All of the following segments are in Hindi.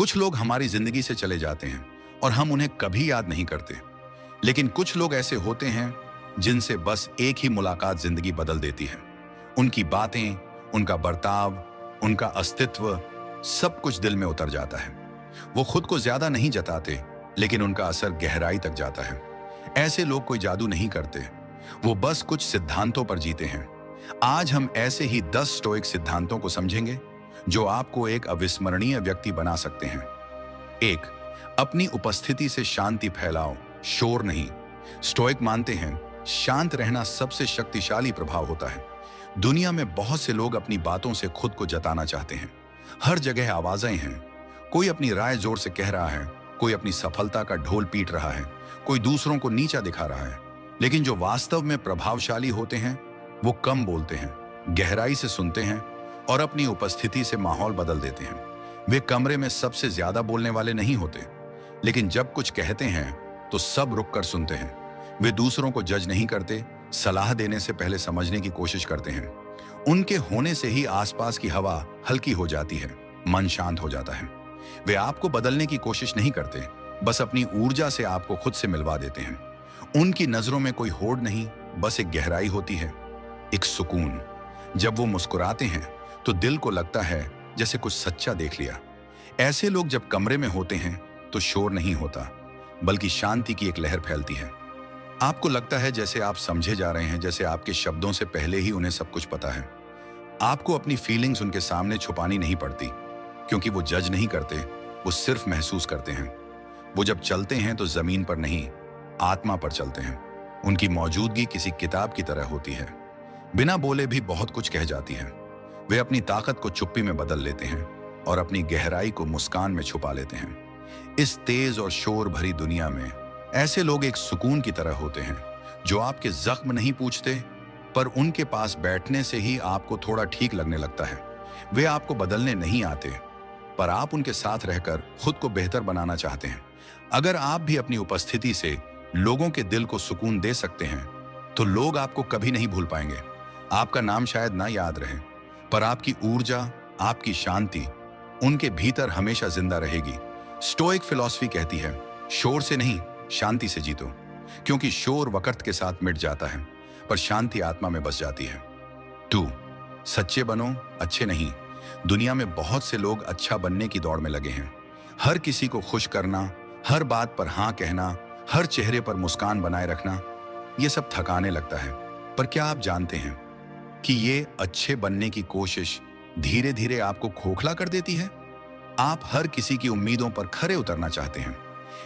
कुछ लोग हमारी जिंदगी से चले जाते हैं और हम उन्हें कभी याद नहीं करते। लेकिन कुछ लोग ऐसे होते हैं जिनसे बस एक ही मुलाकात जिंदगी बदल देती है। उनकी बातें, उनका बर्ताव, उनका अस्तित्व, सब कुछ दिल में उतर जाता है। वो खुद को ज्यादा नहीं जताते, लेकिन उनका असर गहराई तक जाता है। ऐसे लोग कोई जादू नहीं करते, वो बस कुछ सिद्धांतों पर जीते हैं। आज हम ऐसे ही 10 स्टोइक सिद्धांतों को समझेंगे जो आपको एक अविस्मरणीय व्यक्ति बना सकते हैं। 1. अपनी उपस्थिति से शांति फैलाओ, शोर नहीं। स्टोइक मानते हैं शांत रहना सबसे शक्तिशाली प्रभाव होता है। दुनिया में बहुत से लोग अपनी बातों से खुद को जताना चाहते हैं। हर जगह आवाजें हैं, कोई अपनी राय जोर से कह रहा है, कोई अपनी सफलता का ढोल पीट रहा है, कोई दूसरों को नीचा दिखा रहा है। लेकिन जो वास्तव में प्रभावशाली होते हैं वो कम बोलते हैं, गहराई से सुनते हैं और अपनी उपस्थिति से माहौल बदल देते हैं। वे कमरे में सबसे ज्यादा बोलने वाले नहीं होते, लेकिन जब कुछ कहते हैं तो सब रुक कर सुनते हैं। वे दूसरों को जज नहीं करते, सलाह देने से पहले समझने की कोशिश करते हैं। उनके होने से ही आसपास की हवा हल्की हो जाती है, मन शांत हो जाता है। वे आपको बदलने की कोशिश नहीं करते, बस अपनी ऊर्जा से आपको खुद से मिलवा देते हैं। उनकी नजरों में कोई होड़ नहीं, बस एक गहराई होती है, एक सुकून। जब वो मुस्कुराते हैं तो दिल को लगता है जैसे कुछ सच्चा देख लिया। ऐसे लोग जब कमरे में होते हैं तो शोर नहीं होता, बल्कि शांति की एक लहर फैलती है। आपको लगता है जैसे आप समझे जा रहे हैं, जैसे आपके शब्दों से पहले ही उन्हें सब कुछ पता है। आपको अपनी फीलिंग्स उनके सामने छुपानी नहीं पड़ती, क्योंकि वो जज नहीं करते, वो सिर्फ महसूस करते हैं। वो जब चलते हैं तो जमीन पर नहीं, आत्मा पर चलते हैं। उनकी मौजूदगी किसी किताब की तरह होती है, बिना बोले भी बहुत कुछ कह जाती है। वे अपनी ताकत को चुप्पी में बदल लेते हैं और अपनी गहराई को मुस्कान में छुपा लेते हैं। इस तेज और शोर भरी दुनिया में ऐसे लोग एक सुकून की तरह होते हैं, जो आपके जख्म नहीं पूछते, पर उनके पास बैठने से ही आपको थोड़ा ठीक लगने लगता है। वे आपको बदलने नहीं आते, पर आप उनके साथ रहकर खुद को बेहतर बनाना चाहते हैं। अगर आप भी अपनी उपस्थिति से लोगों के दिल को सुकून दे सकते हैं, तो लोग आपको कभी नहीं भूल पाएंगे। आपका नाम शायद ना याद रहे, पर आपकी ऊर्जा, आपकी शांति उनके भीतर हमेशा जिंदा रहेगी। स्टोइक फिलॉसफी कहती है, शोर से नहीं, शांति से जीतो, क्योंकि शोर वक्त के साथ मिट जाता है, पर शांति आत्मा में बस जाती है। 2. सच्चे बनो, अच्छे नहीं। दुनिया में बहुत से लोग अच्छा बनने की दौड़ में लगे हैं। हर किसी को खुश करना, हर बात पर हाँ कहना, हर चेहरे पर मुस्कान बनाए रखना, ये सब थकाने लगता है। पर क्या आप जानते हैं कि ये अच्छे बनने की कोशिश धीरे धीरे आपको खोखला कर देती है? आप हर किसी की उम्मीदों पर खरे उतरना चाहते हैं,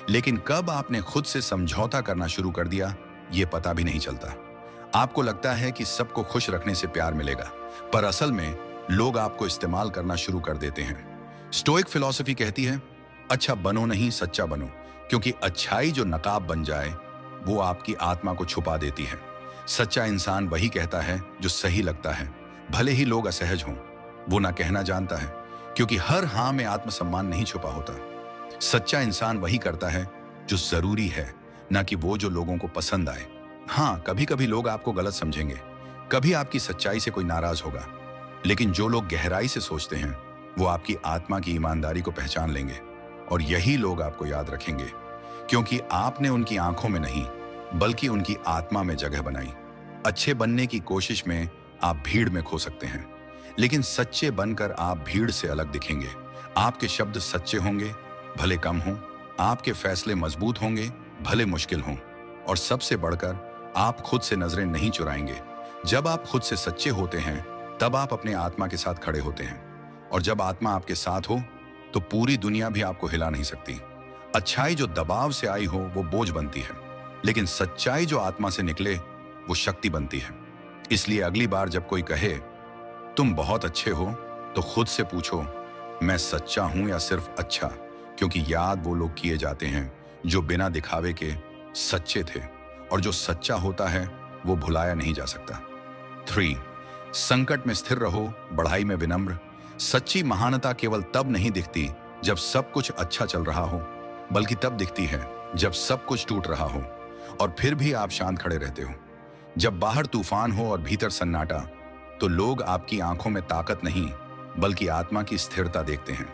लेकिन कब आपने खुद से समझौता करना शुरू कर दिया, ये पता भी नहीं चलता। आपको लगता है कि सबको खुश रखने से प्यार मिलेगा, पर असल में लोग आपको इस्तेमाल करना शुरू कर देते हैं। स्टोइक फिलॉसफी कहती है, अच्छा बनो नहीं, सच्चा बनो, क्योंकि अच्छाई जो नकाब बन जाए वो आपकी आत्मा को छुपा देती है। सच्चा इंसान वही कहता है जो सही लगता है, भले ही लोग असहज हों। वो ना कहना जानता है, क्योंकि हर हाँ में आत्मसम्मान नहीं छुपा होता। सच्चा इंसान वही करता है जो जरूरी है, ना कि वो जो लोगों को पसंद आए। हाँ, कभी कभी लोग आपको गलत समझेंगे, कभी आपकी सच्चाई से कोई नाराज होगा, लेकिन जो लोग गहराई से सोचते हैं वो आपकी आत्मा की ईमानदारी को पहचान लेंगे, और यही लोग आपको याद रखेंगे, क्योंकि आपने उनकी आंखों में नहीं, बल्कि उनकी आत्मा में जगह बनाई। अच्छे बनने की कोशिश में आप भीड़ में खो सकते हैं, लेकिन सच्चे बनकर आप भीड़ से अलग दिखेंगे। आपके शब्द सच्चे होंगे, भले कम हों। आपके फैसले मजबूत होंगे, भले मुश्किल हों। और सबसे बढ़कर आप खुद से नजरें नहीं चुराएंगे। जब आप खुद से सच्चे होते हैं, तब आप अपने आत्मा के साथ खड़े होते हैं, और जब आत्मा आपके साथ हो तो पूरी दुनिया भी आपको हिला नहीं सकती। अच्छाई जो दबाव से आई हो वो बोझ बनती है, लेकिन सच्चाई जो आत्मा से निकले वो शक्ति बनती है। इसलिए अगली बार जब कोई कहे तुम बहुत अच्छे हो, तो खुद से पूछो, मैं सच्चा हूं या सिर्फ अच्छा? क्योंकि याद वो लोग किए जाते हैं जो बिना दिखावे के सच्चे थे, और जो सच्चा होता है वो भुलाया नहीं जा सकता। 3. संकट में स्थिर रहो, बढ़ाई में विनम्र। सच्ची महानता केवल तब नहीं दिखती जब सब कुछ अच्छा चल रहा हो, बल्कि तब दिखती है जब सब कुछ टूट रहा हो और फिर भी आप शांत खड़े रहते हो। जब बाहर तूफान हो और भीतर सन्नाटा, तो लोग आपकी आंखों में ताकत नहीं, बल्कि आत्मा की स्थिरता देखते हैं।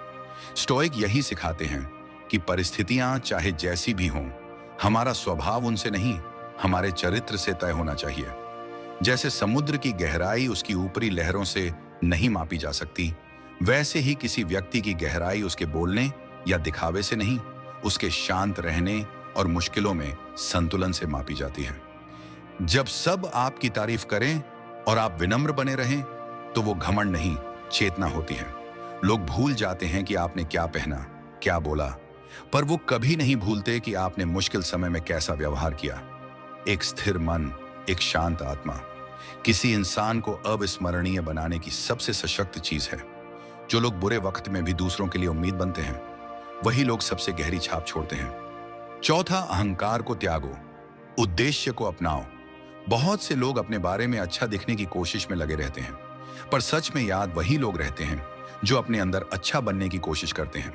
स्टोइक यही सिखाते हैं कि परिस्थितियां चाहे जैसी भी हों, हमारा स्वभाव उनसे नहीं, हमारे चरित्र से तय होना चाहिए। जैसे समुद्र की गहराई उसकी ऊपरी लहरों से नहीं मापी जा सकती, वैसे ही किसी व्यक्ति की गहराई उसके बोलने या दिखावे से नहीं, उसके शांत रहने और मुश्किलों में संतुलन से मापी जाती है। जब सब आपकी तारीफ करें और आप विनम्र बने रहें, तो वो घमंड नहीं, चेतना होती है। लोग भूल जाते हैं कि आपने क्या पहना, क्या बोला, पर वो कभी नहीं भूलते कि आपने मुश्किल समय में कैसा व्यवहार किया। एक स्थिर मन, एक शांत आत्मा किसी इंसान को अविस्मरणीय बनाने की सबसे सशक्त चीज है। जो लोग बुरे वक्त में भी दूसरों के लिए उम्मीद बनते हैं, वही लोग सबसे गहरी छाप छोड़ते हैं। चौथा, अहंकार को त्यागो, उद्देश्य को अपनाओ। बहुत से लोग अपने बारे में अच्छा दिखने की कोशिश में लगे रहते हैं, पर सच में याद वही लोग रहते हैं जो अपने अंदर अच्छा बनने की कोशिश करते हैं।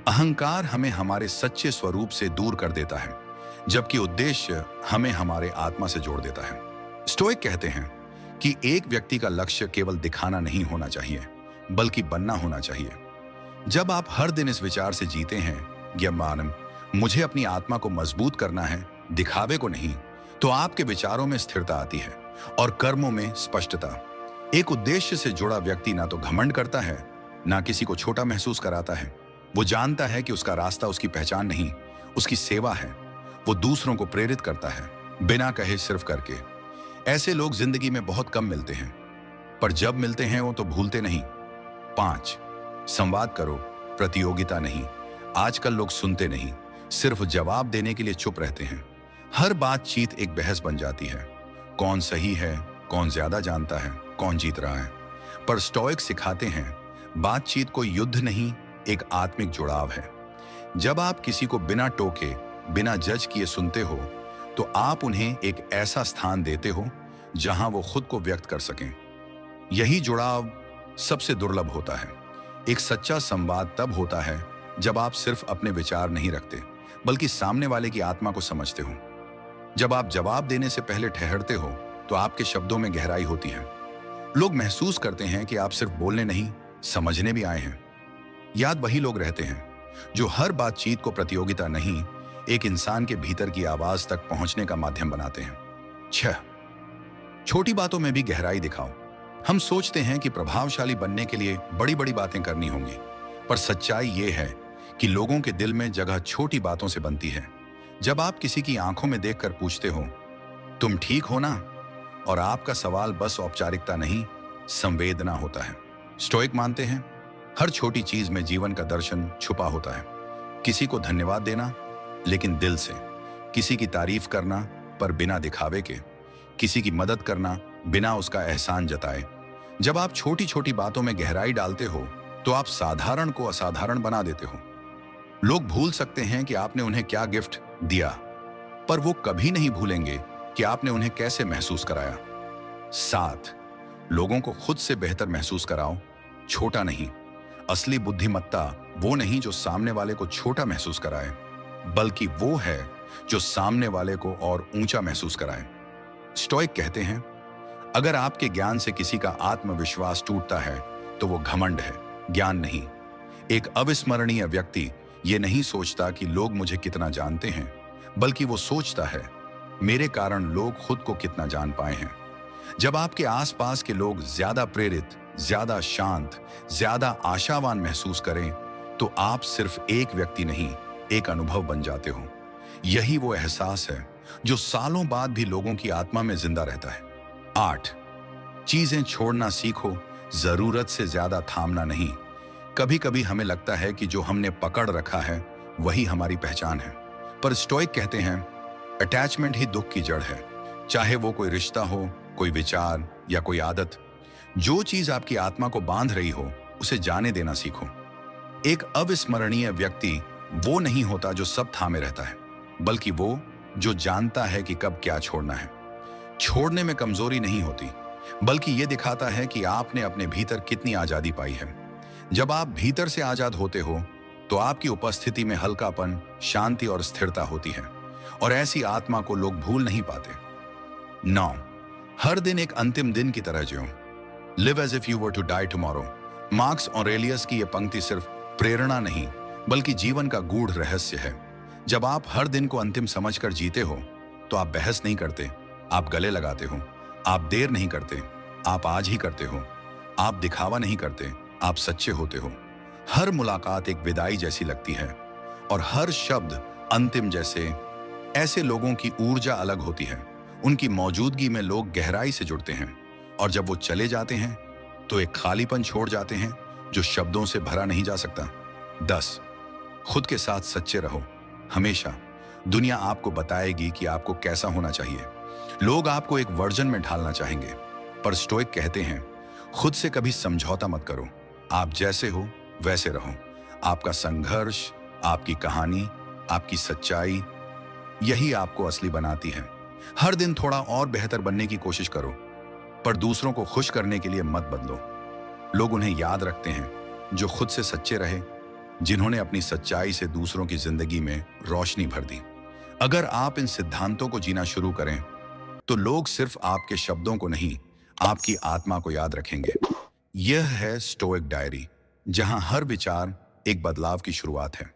अहंकार हमें हमारे सच्चे स्वरूप से दूर कर देता है, जबकि उद्देश्य हमें हमारे आत्मा से जोड़ देता है। स्टोइक कहते हैं कि एक व्यक्ति का लक्ष्य केवल दिखाना नहीं होना चाहिए, बल्कि बनना होना चाहिए। जब आप हर दिन इस विचार से जीते हैं ज्ञानम, मुझे अपनी आत्मा को मजबूत करना है, दिखावे को नहीं, तो आपके विचारों में स्थिरता आती है और कर्मों में स्पष्टता। एक उद्देश्य से जुड़ा व्यक्ति ना तो घमंड करता है, ना किसी को छोटा महसूस कराता है। वो जानता है कि उसका रास्ता उसकी पहचान नहीं, उसकी सेवा है। वो दूसरों को प्रेरित करता है, बिना कहे सिर्फ करके। ऐसे लोग जिंदगी में बहुत कम मिलते हैं, पर जब मिलते हैं वो तो भूलते नहीं। 5, संवाद करो, प्रतियोगिता नहीं। आजकल लोग सुनते नहीं, सिर्फ जवाब देने के लिए चुप रहते हैं। हर बातचीत एक बहस बन जाती है। कौन सही है, कौन ज्यादा जानता है, कौन जीत रहा है। पर स्टोइक सिखाते हैं, बातचीत कोई युद्ध नहीं, एक आत्मिक जुड़ाव है। जब आप किसी को बिना टोके, बिना जज किए सुनते हो, तो आप उन्हें एक ऐसा स्थान देते हो जहां वो खुद को व्यक्त कर सकें। यही जुड़ाव सबसे दुर्लभ होता है। एक सच्चा संवाद तब होता है जब आप सिर्फ अपने विचार नहीं रखते, बल्कि सामने वाले की आत्मा को समझते हो। जब आप जवाब देने से पहले ठहरते हो, तो आपके शब्दों में गहराई होती है। लोग महसूस करते हैं कि आप सिर्फ बोलने नहीं, समझने भी आए हैं। याद वही लोग रहते हैं जो हर बातचीत को प्रतियोगिता नहीं, एक इंसान के भीतर की आवाज तक पहुंचने का माध्यम बनाते हैं। 6, छोटी बातों में भी गहराई दिखाओ। हम सोचते हैं कि प्रभावशाली बनने के लिए बड़ी बड़ी बातें करनी होंगी, पर सच्चाई यह है कि लोगों के दिल में जगह छोटी बातों से बनती है। जब आप किसी की आंखों में देखकर पूछते हो, तुम ठीक हो ना, और आपका सवाल बस औपचारिकता नहीं, संवेदना होता है। स्टोइक मानते हैं, हर छोटी चीज में जीवन का दर्शन छुपा होता है। किसी को धन्यवाद देना, लेकिन दिल से। किसी की तारीफ करना, पर बिना दिखावे के। किसी की मदद करना, बिना उसका एहसान जताए। जब आप छोटी छोटी बातों में गहराई डालते हो, तो आप साधारण को असाधारण बना देते हो। लोग भूल सकते हैं कि आपने उन्हें क्या गिफ्ट दिया, पर वो कभी नहीं भूलेंगे कि आपने उन्हें कैसे महसूस कराया। 7, लोगों को खुद से बेहतर महसूस कराओ, छोटा नहीं। असली बुद्धिमत्ता वो नहीं जो सामने वाले को छोटा महसूस कराए, बल्कि वो है जो सामने वाले को और ऊंचा महसूस कराए। स्टोइक कहते हैं, अगर आपके ज्ञान से किसी का आत्मविश्वास टूटता है, तो वो घमंड है, ज्ञान नहीं। एक अविस्मरणीय व्यक्ति ये नहीं सोचता कि लोग मुझे कितना जानते हैं, बल्कि वो सोचता है, मेरे कारण लोग खुद को कितना जान पाए हैं। जब आपके आसपास के लोग ज्यादा प्रेरित, ज्यादा शांत, ज्यादा आशावान महसूस करें, तो आप सिर्फ एक व्यक्ति नहीं, एक अनुभव बन जाते हो। यही वो एहसास है जो सालों बाद भी लोगों की आत्मा में जिंदा रहता है। 8, चीजें छोड़ना सीखो, जरूरत से ज्यादा थामना नहीं। कभी कभी हमें लगता है कि जो हमने पकड़ रखा है वही हमारी पहचान है, पर स्टोइक कहते हैं, अटैचमेंट ही दुख की जड़ है। चाहे वो कोई रिश्ता हो, कोई विचार या कोई आदत, जो चीज आपकी आत्मा को बांध रही हो, उसे जाने देना सीखो। एक अविस्मरणीय व्यक्ति वो नहीं होता जो सब थामे रहता है, बल्कि वो जो जानता है कि कब क्या छोड़ना है। छोड़ने में कमजोरी नहीं होती, बल्कि ये दिखाता है कि आपने अपने भीतर कितनी आजादी पाई है। जब आप भीतर से आजाद होते हो, तो आपकी उपस्थिति में हल्कापन, शांति और स्थिरता होती है, और ऐसी आत्मा को लोग भूल नहीं पाते। 9, हर दिन एक अंतिम दिन की तरह जियो। Live as if you were to die tomorrow. Marcus Aurelius की यह पंक्ति सिर्फ प्रेरणा नहीं, बल्कि जीवन का गूढ़ रहस्य है। जब आप हर दिन को अंतिम समझकर जीते हो, तो आप बहस नहीं करते, आप गले लगाते हो, आप देर नहीं करते, आप आज ही करते हो, आप दिखावा नहीं करते, आप सच्चे होते हो। हर मुलाकात एक विदाई जैसी लगती है और हर शब्द अंतिम जैसे। ऐसे लोगों की ऊर्जा अलग होती है, उनकी मौजूदगी में लोग गहराई से जुड़ते हैं, और जब वो चले जाते हैं तो एक खालीपन छोड़ जाते हैं जो शब्दों से भरा नहीं जा सकता। 10, खुद के साथ सच्चे रहो हमेशा। दुनिया आपको बताएगी कि आपको कैसा होना चाहिए, लोग आपको एक वर्जन में ढालना चाहेंगे, पर स्टोइक कहते हैं खुद से कभी समझौता मत करो। आप जैसे हो वैसे रहो। आपका संघर्ष, आपकी कहानी, आपकी सच्चाई, यही आपको असली बनाती है। हर दिन थोड़ा और बेहतर बनने की कोशिश करो, पर दूसरों को खुश करने के लिए मत बदलो। लोग उन्हें याद रखते हैं जो खुद से सच्चे रहे, जिन्होंने अपनी सच्चाई से दूसरों की जिंदगी में रोशनी भर दी। अगर आप इन सिद्धांतों को जीना शुरू करें, तो लोग सिर्फ आपके शब्दों को नहीं, आपकी आत्मा को याद रखेंगे। यह है स्टोइक डायरी, जहां हर विचार एक बदलाव की शुरुआत है।